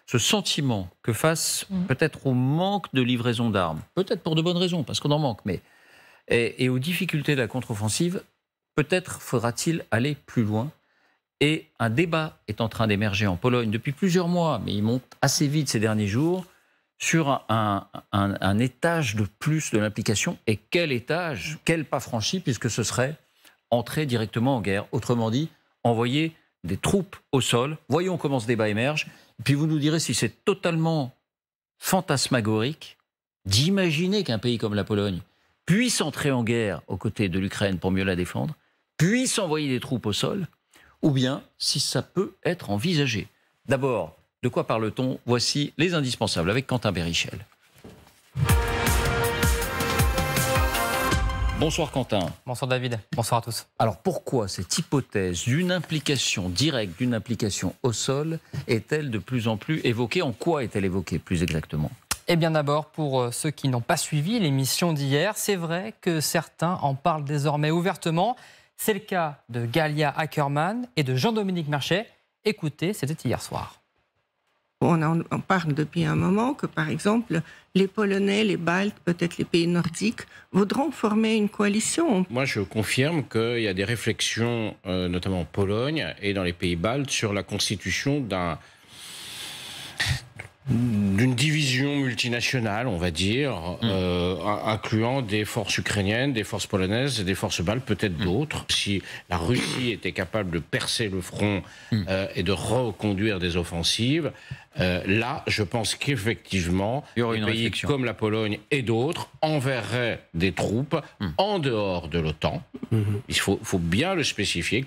ce sentiment que face peut-être au manque de livraison d'armes, peut-être pour de bonnes raisons, parce qu'on en manque, mais et aux difficultés de la contre-offensive, peut-être faudra-t-il aller plus loin. Et un débat est en train d'émerger en Pologne depuis plusieurs mois, mais il monte assez vite ces derniers jours, sur un étage de plus de l'implication. Et quel étage, quel pas franchi, puisque ce serait entrer directement en guerre. Autrement dit, envoyer des troupes au sol. Voyons comment ce débat émerge. Et puis vous nous direz si c'est totalement fantasmagorique d'imaginer qu'un pays comme la Pologne puisse entrer en guerre aux côtés de l'Ukraine pour mieux la défendre, puisse envoyer des troupes au sol, ou bien si ça peut être envisagé. D'abord, de quoi parle-t-on? Voici les indispensables avec Quentin Berrichel. Bonsoir Quentin. Bonsoir David, bonsoir à tous. Alors pourquoi cette hypothèse d'une implication directe, d'une implication au sol, est-elle de plus en plus évoquée? En quoi est-elle évoquée plus exactement? Eh bien d'abord, pour ceux qui n'ont pas suivi l'émission d'hier, c'est vrai que certains en parlent désormais ouvertement. C'est le cas de Galia Ackerman et de Jean-Dominique Merchet. Écoutez, c'était hier soir. On parle depuis un moment que, par exemple, les Polonais, les Baltes, peut-être les pays nordiques, voudront former une coalition. Moi, je confirme qu'il y a des réflexions, notamment en Pologne et dans les pays baltes, sur la constitution d'une division multinationale, on va dire, incluant des forces ukrainiennes, des forces polonaises et des forces baltes, peut-être d'autres. Si la Russie était capable de percer le front et de reconduire des offensives, là, je pense qu'effectivement, des pays comme la Pologne et d'autres enverraient des troupes en dehors de l'OTAN. Il faut bien le spécifier.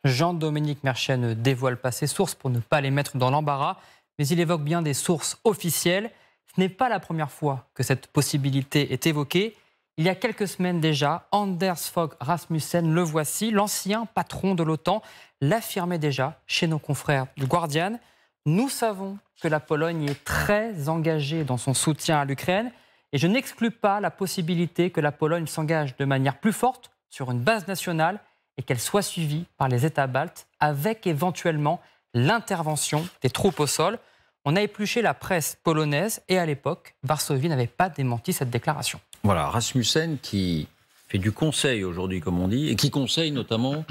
Jean-Dominique Merchet ne dévoile pas ses sources pour ne pas les mettre dans l'embarras, mais il évoque bien des sources officielles. Ce n'est pas la première fois que cette possibilité est évoquée. Il y a quelques semaines déjà, Anders Fogh Rasmussen, le voici, l'ancien patron de l'OTAN, l'affirmait déjà chez nos confrères du Guardian. Nous savons que la Pologne est très engagée dans son soutien à l'Ukraine et je n'exclus pas la possibilité que la Pologne s'engage de manière plus forte sur une base nationale et qu'elle soit suivie par les États baltes avec éventuellement l'intervention des troupes au sol. On a épluché la presse polonaise et à l'époque, Varsovie n'avait pas démenti cette déclaration. Voilà, Rasmussen qui fait du conseil aujourd'hui, comme on dit, et qui conseille notamment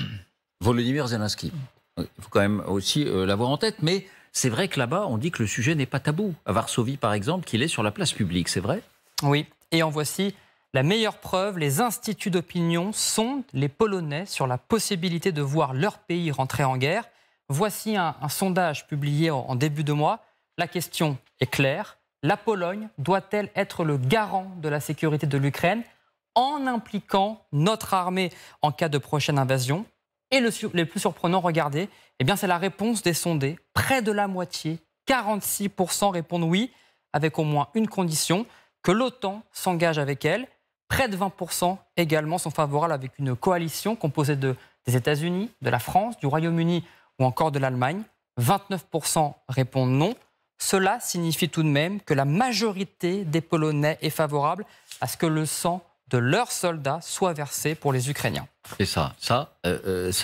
Volodymyr Zelensky. Il faut quand même aussi l'avoir en tête, mais c'est vrai que là-bas, on dit que le sujet n'est pas tabou. À Varsovie, par exemple, qu'il est sur la place publique, c'est vrai? Oui, et en voici la meilleure preuve. Les instituts d'opinion sondent les Polonais sur la possibilité de voir leur pays rentrer en guerre. Voici un sondage publié en début de mois. La question est claire. La Pologne doit-elle être le garant de la sécurité de l'Ukraine en impliquant notre armée en cas de prochaine invasion? Et le plus surprenant, regardez, eh bien, c'est la réponse des sondés. Près de la moitié, 46% répondent oui, avec au moins une condition, que l'OTAN s'engage avec elle. Près de 20% également sont favorables avec une coalition composée des États-Unis, de la France, du Royaume-Uni ou encore de l'Allemagne. 29% répondent non. Cela signifie tout de même que la majorité des Polonais est favorable à ce que le sang de leurs soldats soit versé pour les Ukrainiens. Et ça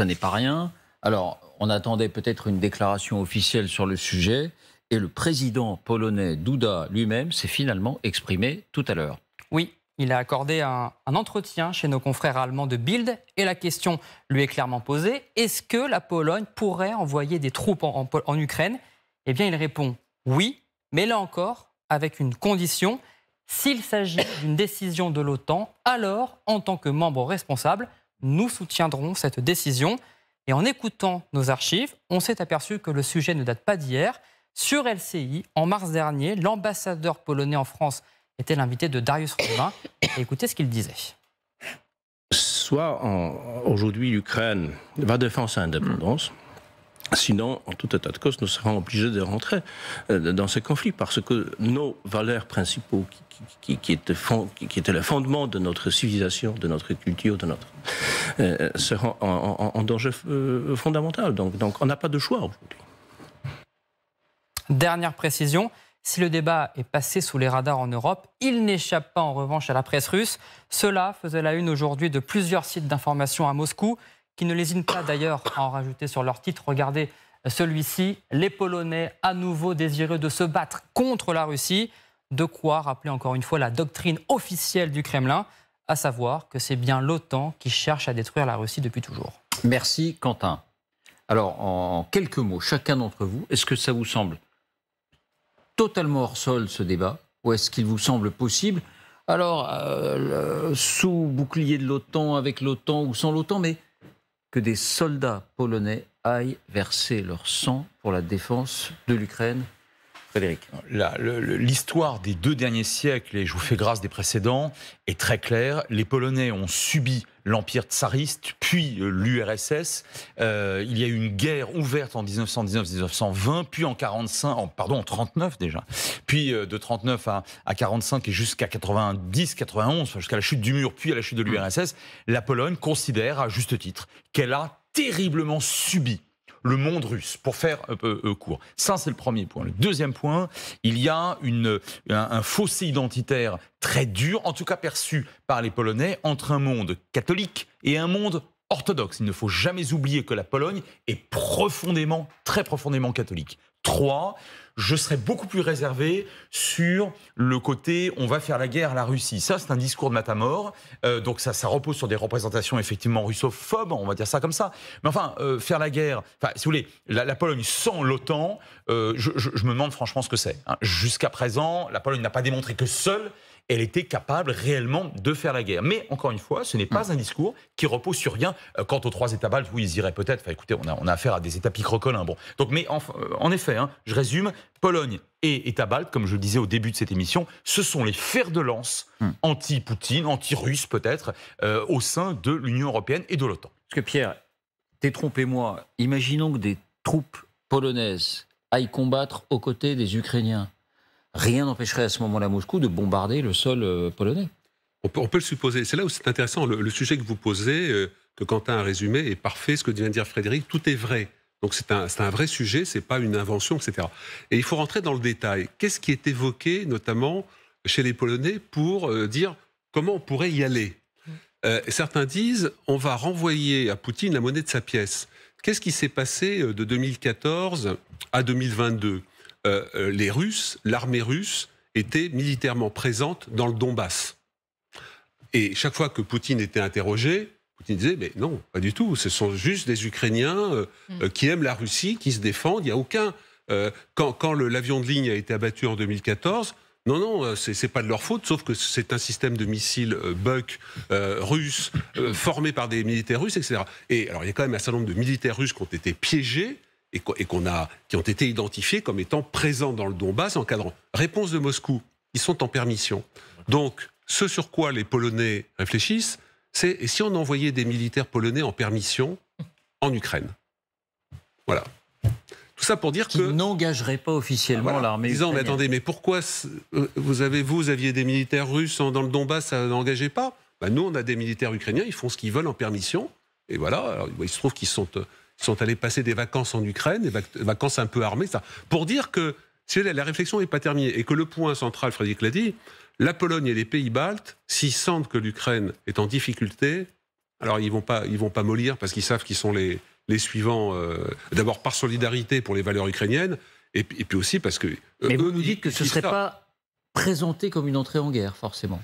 n'est pas rien. Alors, on attendait peut-être une déclaration officielle sur le sujet, et le président polonais Duda lui-même s'est finalement exprimé tout à l'heure. Oui, il a accordé un entretien chez nos confrères allemands de Bild, et la question lui est clairement posée. Est-ce que la Pologne pourrait envoyer des troupes en Ukraine? Eh bien, il répond oui, mais là encore, avec une condition. S'il s'agit d'une décision de l'OTAN, alors, en tant que membre responsable, nous soutiendrons cette décision. Et en écoutant nos archives, on s'est aperçu que le sujet ne date pas d'hier. Sur LCI, en mars dernier, l'ambassadeur polonais en France était l'invité de Dariusz Rojma. Et écoutez ce qu'il disait. Soit aujourd'hui l'Ukraine va défendre sa indépendance, sinon, en tout état de cause, nous serons obligés de rentrer dans ce conflit parce que nos valeurs principaux qui étaient le fondement de notre civilisation, de notre culture, seront en danger fondamental. Donc on n'a pas de choix aujourd'hui. Dernière précision, si le débat est passé sous les radars en Europe, il n'échappe pas en revanche à la presse russe. Cela faisait la une aujourd'hui de plusieurs sites d'information à Moscou, qui ne lésinent pas d'ailleurs à en rajouter sur leur titre. Regardez celui-ci, les Polonais à nouveau désireux de se battre contre la Russie. De quoi rappeler encore une fois la doctrine officielle du Kremlin, à savoir que c'est bien l'OTAN qui cherche à détruire la Russie depuis toujours. Merci Quentin. Alors, en quelques mots, chacun d'entre vous, est-ce que ça vous semble totalement hors sol ce débat, ou est-ce qu'il vous semble possible, alors sous bouclier de l'OTAN, avec l'OTAN ou sans l'OTAN, mais que des soldats polonais aillent verser leur sang pour la défense de l'Ukraine? Frédéric. L'histoire des 2 derniers siècles, et je vous fais grâce des précédents, est très claire. Les Polonais ont subi l'Empire tsariste, puis l'URSS. Il y a eu une guerre ouverte en 1919-1920, puis en 39 déjà. Puis de 39 à 45 et jusqu'à 90-91, jusqu'à la chute du mur, puis à la chute de l'URSS, la Pologne considère, à juste titre, qu'elle a terriblement subi le monde russe, pour faire court. Ça, c'est le premier point. Le deuxième point, il y a un fossé identitaire très dur, en tout cas perçu par les Polonais, entre un monde catholique et un monde orthodoxe. Il ne faut jamais oublier que la Pologne est profondément, très profondément catholique. 3, je serais beaucoup plus réservé sur le côté on va faire la guerre à la Russie. Ça, c'est un discours de matamor. Donc ça repose sur des représentations effectivement russophobes, on va dire ça comme ça. Mais enfin, faire la guerre, si vous voulez, la Pologne sans l'OTAN, je me demande franchement ce que c'est. Jusqu'à présent, la Pologne n'a pas démontré que seule elle était capable réellement de faire la guerre. Mais encore une fois, ce n'est pas un discours qui repose sur rien. Quant aux 3 États baltes, oui, ils iraient peut-être. Enfin, écoutez, on a affaire à des États picrocolins. Bon. Donc, mais en effet, je résume, Pologne et États baltes, comme je le disais au début de cette émission, ce sont les fers de lance anti-Poutine, anti-russe peut-être, au sein de l'Union européenne et de l'OTAN. Parce que Pierre, détrompez-moi, imaginons que des troupes polonaises aillent combattre aux côtés des Ukrainiens. Rien n'empêcherait à ce moment-là Moscou de bombarder le sol polonais. On peut le supposer. C'est là où c'est intéressant. Le sujet que vous posez, que Quentin a résumé, est parfait. Ce que vient de dire Frédéric, tout est vrai. Donc c'est un vrai sujet, c'est pas une invention, etc. Et il faut rentrer dans le détail. Qu'est-ce qui est évoqué, notamment chez les Polonais, pour dire comment on pourrait y aller? Certains disent on va renvoyer à Poutine la monnaie de sa pièce. Qu'est-ce qui s'est passé de 2014 à 2022 ? Les Russes, l'armée russe, était militairement présente dans le Donbass. Et chaque fois que Poutine était interrogé, Poutine disait, mais non, pas du tout, ce sont juste des Ukrainiens qui aiment la Russie, qui se défendent, il n'y a aucun... Quand l'avion de ligne a été abattu en 2014, non, c'est pas de leur faute, sauf que c'est un système de missiles Buk russe, formé par des militaires russes, etc. Et alors, il y a quand même un certain nombre de militaires russes qui ont été piégés, qui ont été identifiés comme étant présents dans le Donbass encadrant. Réponse de Moscou, ils sont en permission. Donc, ce sur quoi les Polonais réfléchissent, c'est et si on envoyait des militaires polonais en permission en Ukraine? Voilà. Tout ça pour dire qui que... n'engagerait pas officiellement l'armée ukrainienne. Mais attendez, mais pourquoi vous aviez des militaires russes dans le Donbass, ça n'engageait pas? Nous, on a des militaires ukrainiens, ils font ce qu'ils veulent en permission. Et voilà, alors, il se trouve qu'ils sont allés passer des vacances en Ukraine, des vacances un peu armées. Ça. Pour dire que si la réflexion n'est pas terminée et que le point central, Frédéric l'a dit, la Pologne et les pays baltes, s'ils sentent que l'Ukraine est en difficulté, alors ils vont pas mollir parce qu'ils savent qu'ils sont les suivants, d'abord par solidarité pour les valeurs ukrainiennes, et puis aussi parce que... Mais vous nous dites que ce ne serait pas présenté comme une entrée en guerre, forcément.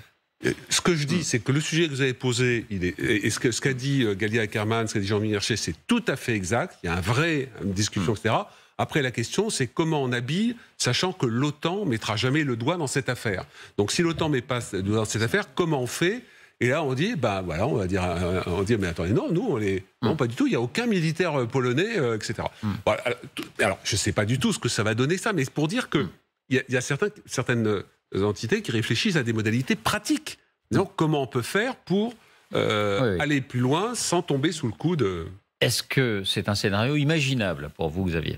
Ce que je dis, c'est que le sujet que vous avez posé, et ce qu'a dit Galia Ackerman, ce qu'a dit Jean-Michel Herché, c'est tout à fait exact. Il y a une discussion, etc. Après, la question, c'est comment on habille, sachant que l'OTAN ne mettra jamais le doigt dans cette affaire. Donc, si l'OTAN ne met pas le doigt dans cette affaire, comment on fait? Et là, on dit, on dit, mais attendez, non, nous, non, pas du tout, il n'y a aucun militaire polonais, etc. Voilà. Alors, je ne sais pas du tout ce que ça va donner, ça, mais c'est pour dire qu'il y a certaines entités qui réfléchissent à des modalités pratiques. Donc, comment on peut faire pour aller plus loin sans tomber sous le coup de... Est-ce que c'est un scénario imaginable pour vous, Xavier?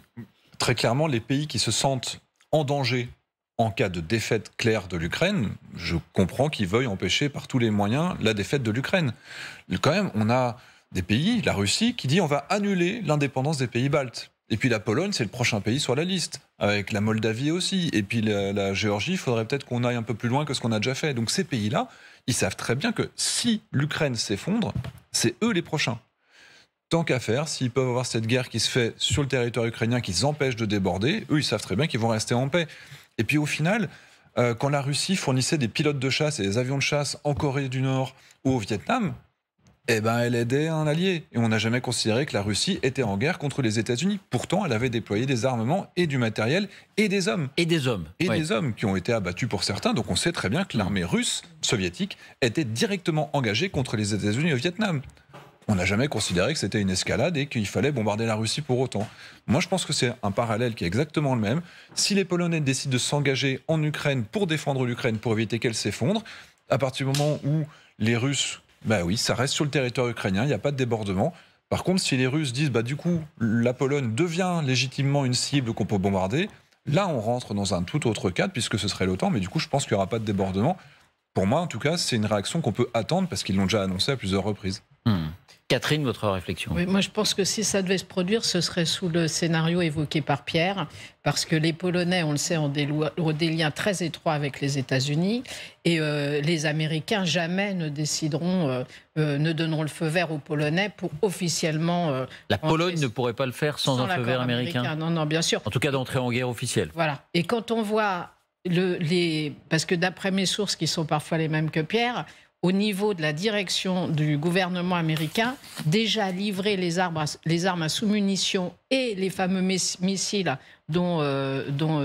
Très clairement, les pays qui se sentent en danger en cas de défaite claire de l'Ukraine, je comprends qu'ils veuillent empêcher par tous les moyens la défaite de l'Ukraine. Quand même, on a des pays, la Russie, qui dit on va annuler l'indépendance des pays baltes. Et puis la Pologne, c'est le prochain pays sur la liste, avec la Moldavie aussi. Et puis la Géorgie, il faudrait peut-être qu'on aille un peu plus loin que ce qu'on a déjà fait. Donc ces pays-là, ils savent très bien que si l'Ukraine s'effondre, c'est eux les prochains. Tant qu'à faire, s'ils peuvent avoir cette guerre qui se fait sur le territoire ukrainien, qui les empêche de déborder, eux, ils savent très bien qu'ils vont rester en paix. Et puis au final, quand la Russie fournissait des pilotes de chasse et des avions de chasse en Corée du Nord ou au Vietnam, eh ben, elle aidait un allié. Et on n'a jamais considéré que la Russie était en guerre contre les États-Unis. Pourtant, elle avait déployé des armements et du matériel et des hommes. Et des hommes. Et Oui. des hommes qui ont été abattus pour certains. Donc on sait très bien que l'armée russe, soviétique, était directement engagée contre les États-Unis au Vietnam. On n'a jamais considéré que c'était une escalade et qu'il fallait bombarder la Russie pour autant. Moi, je pense que c'est un parallèle qui est exactement le même. Si les Polonais décident de s'engager en Ukraine pour défendre l'Ukraine, pour éviter qu'elle s'effondre, à partir du moment où les Russes, bah oui, ça reste sur le territoire ukrainien, il n'y a pas de débordement. Par contre, si les Russes disent, bah du coup, la Pologne devient légitimement une cible qu'on peut bombarder, là, on rentre dans un tout autre cadre, puisque ce serait l'OTAN, mais du coup, je pense qu'il n'y aura pas de débordement. Pour moi, en tout cas, c'est une réaction qu'on peut attendre, parce qu'ils l'ont déjà annoncé à plusieurs reprises. Catherine, votre réflexion? Oui, moi, je pense que si ça devait se produire, ce serait sous le scénario évoqué par Pierre, parce que les Polonais, on le sait, ont des liens très étroits avec les États-Unis, et les Américains jamais ne décideront, ne donneront le feu vert aux Polonais pour officiellement. La Pologne ne pourrait pas le faire sans un feu vert américain. Non, non, bien sûr. En tout cas, d'entrer en guerre officielle. Voilà. Et quand on voit parce que d'après mes sources, qui sont parfois les mêmes que Pierre, au niveau de la direction du gouvernement américain, déjà livrer les armes à sous-munitions et les fameux missiles dont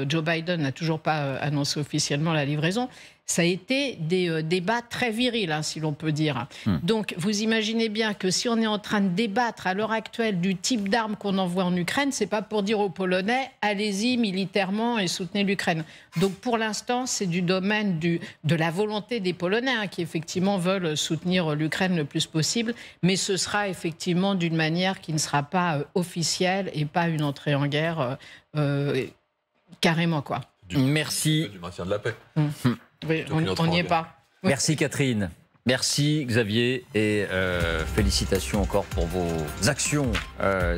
Joe Biden n'a toujours pas annoncé officiellement la livraison, ça a été des débats très virils, hein, si l'on peut dire. Donc, vous imaginez bien que si on est en train de débattre à l'heure actuelle du type d'armes qu'on envoie en Ukraine, c'est pas pour dire aux Polonais, allez-y militairement et soutenez l'Ukraine. Donc, pour l'instant, c'est du domaine de la volonté des Polonais, hein, qui effectivement veulent soutenir l'Ukraine le plus possible, mais ce sera effectivement d'une manière qui ne sera pas officielle et pas une entrée en guerre carrément, quoi. Merci. Du maintien de la paix. Oui, on n'y est pas. Oui. Merci Catherine. Merci Xavier et félicitations encore pour vos actions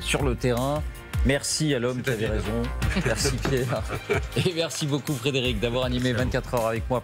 sur le terrain. Merci à l'homme qui avait raison. Merci Pierre. Et merci beaucoup Frédéric d'avoir animé 24 heures avec moi.